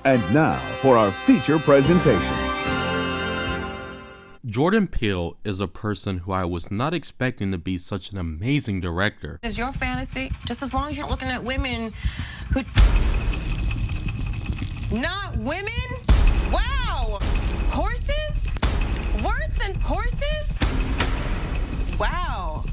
And now for our feature presentation. Jordan Peele is a person who I was not expecting to be such an amazing director. It's your fantasy, just as long as you're looking at women who... Not women? Wow! Horses? Worse than horses? Wow.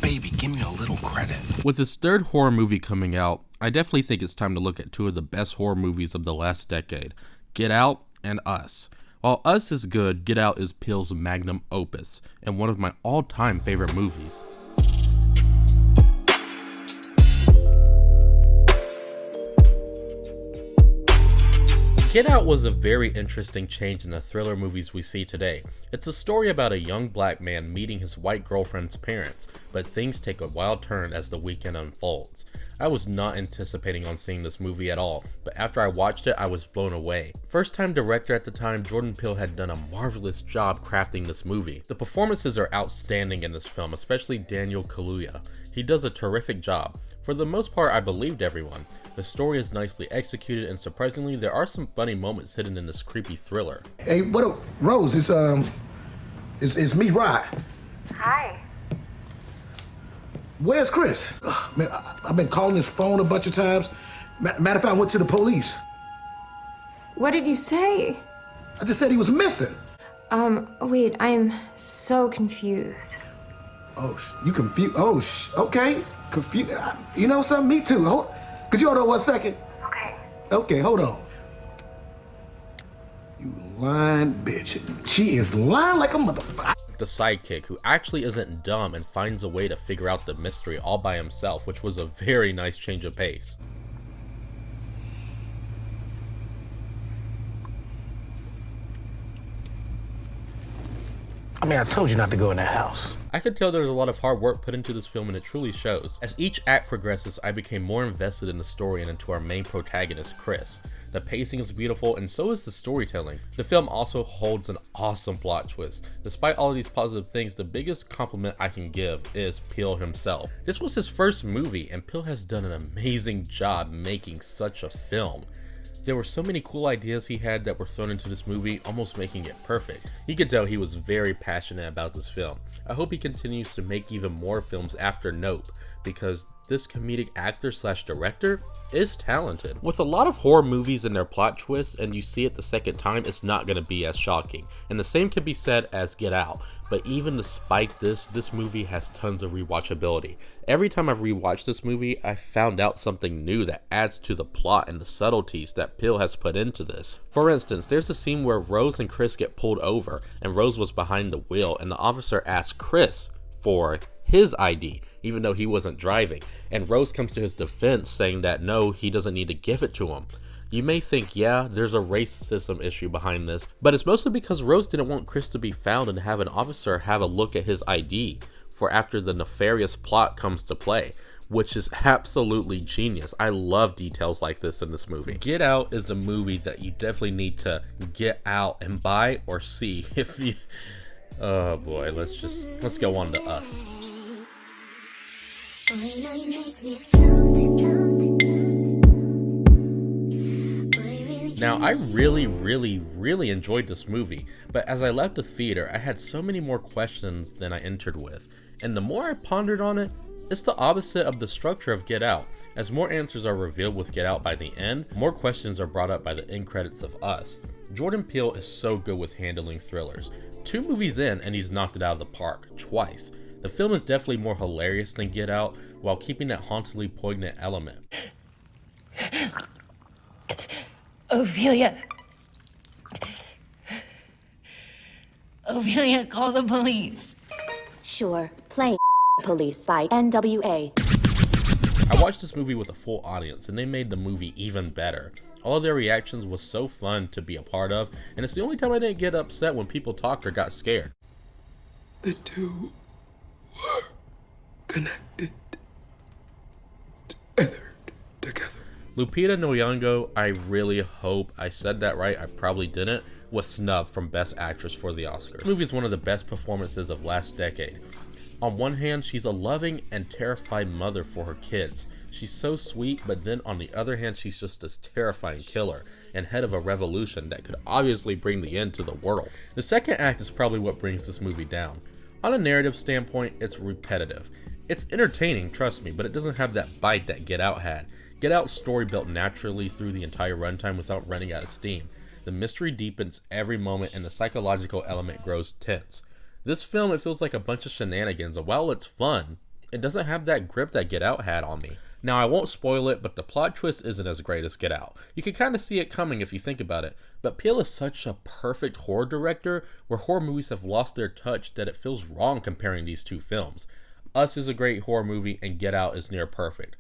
Baby, give me a little credit. With his third horror movie coming out, I definitely think it's time to look at two of the best horror movies of the last decade, Get Out and Us. While Us is good, Get Out is Peele's magnum opus, and one of my all-time favorite movies. Get Out was a very interesting change in the thriller movies we see today. It's a story about a young black man meeting his white girlfriend's parents, but things take a wild turn as the weekend unfolds. I was not anticipating on seeing this movie at all, but after I watched it, I was blown away. First time director at the time, Jordan Peele had done a marvelous job crafting this movie. The performances are outstanding in this film, especially Daniel Kaluuya. He does a terrific job. For the most part, I believed everyone. The story is nicely executed, and surprisingly, there are some funny moments hidden in this creepy thriller. Hey, what up, Rose? It's me, Rod. Hi. Where's Chris? Ugh, man, I've been calling his phone a bunch of times. Matter of fact, I went to the police. What did you say? I just said he was missing. Wait, I am so confused. Oh, you confused? Oh, okay. Confused. You know something? Me too. Could you hold on 1 second? Okay. Okay, hold on. You lying bitch. She is lying like a motherfucker. The sidekick, who actually isn't dumb and finds a way to figure out the mystery all by himself, which was a very nice change of pace. I mean, I told you not to go in that house. I could tell there was a lot of hard work put into this film, and it truly shows. As each act progresses, I became more invested in the story and into our main protagonist, Chris. The pacing is beautiful, and so is the storytelling. The film also holds an awesome plot twist. Despite all of these positive things, the biggest compliment I can give is Peele himself. This was his first movie, and Peele has done an amazing job making such a film. There were so many cool ideas he had that were thrown into this movie, almost making it perfect. You could tell he was very passionate about this film. I hope he continues to make even more films after Nope, because this comedic actor / director is talented. With a lot of horror movies and their plot twists, and you see it the second time, it's not going to be as shocking. And the same can be said as Get Out. But even despite this movie has tons of rewatchability. Every time I've rewatched this movie, I found out something new that adds to the plot and the subtleties that Peele has put into this. For instance, there's a scene where Rose and Chris get pulled over, and Rose was behind the wheel, and the officer asks Chris for his ID, even though he wasn't driving. And Rose comes to his defense, saying that no, he doesn't need to give it to him. You may think, yeah, there's a racism issue behind this, but it's mostly because Rose didn't want Chris to be found and have an officer have a look at his ID for after the nefarious plot comes to play, which is absolutely genius. I love details like this in this movie. Get Out is a movie that you definitely need to get out and buy or see if you... Oh boy, let's go on to Us. Now, I really enjoyed this movie, but as I left the theater, I had so many more questions than I entered with. And the more I pondered on it, it's the opposite of the structure of Get Out. As more answers are revealed with Get Out by the end, more questions are brought up by the end credits of Us. Jordan Peele is so good with handling thrillers. 2 movies in, and he's knocked it out of the park, twice. The film is definitely more hilarious than Get Out, while keeping that hauntedly poignant element. Ophelia. Ophelia, call the police. Sure. Playing Police by NWA. I watched this movie with a full audience, and they made the movie even better. All of their reactions was so fun to be a part of, and it's the only time I didn't get upset when people talked or got scared. The two were connected. Together. Lupita Nyong'o, I really hope I said that right, I probably didn't, was snubbed from Best Actress for the Oscars. This movie is one of the best performances of last decade. On one hand, she's a loving and terrified mother for her kids, She's so sweet, but then on the other hand, she's just this terrifying killer and head of a revolution that could obviously bring the end to the world. The second act is probably what brings this movie down. On a narrative standpoint, it's repetitive. It's entertaining, trust me, but it doesn't have that bite that Get Out had. Get Out's story built naturally through the entire runtime without running out of steam. The mystery deepens every moment and the psychological element grows tense. This film, it feels like a bunch of shenanigans, and while it's fun, it doesn't have that grip that Get Out had on me. Now, I won't spoil it, but the plot twist isn't as great as Get Out. You can kind of see it coming if you think about it, but Peele is such a perfect horror director where horror movies have lost their touch that it feels wrong comparing these two films. Us is a great horror movie and Get Out is near perfect.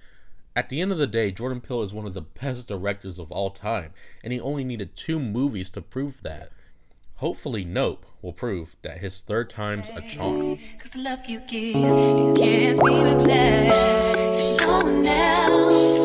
At the end of the day, Jordan Peele is one of the best directors of all time, and he only needed 2 movies to prove that. Hopefully Nope will prove that his third time's a charm. 'Cause the love you give, it can't be replaced. So no one else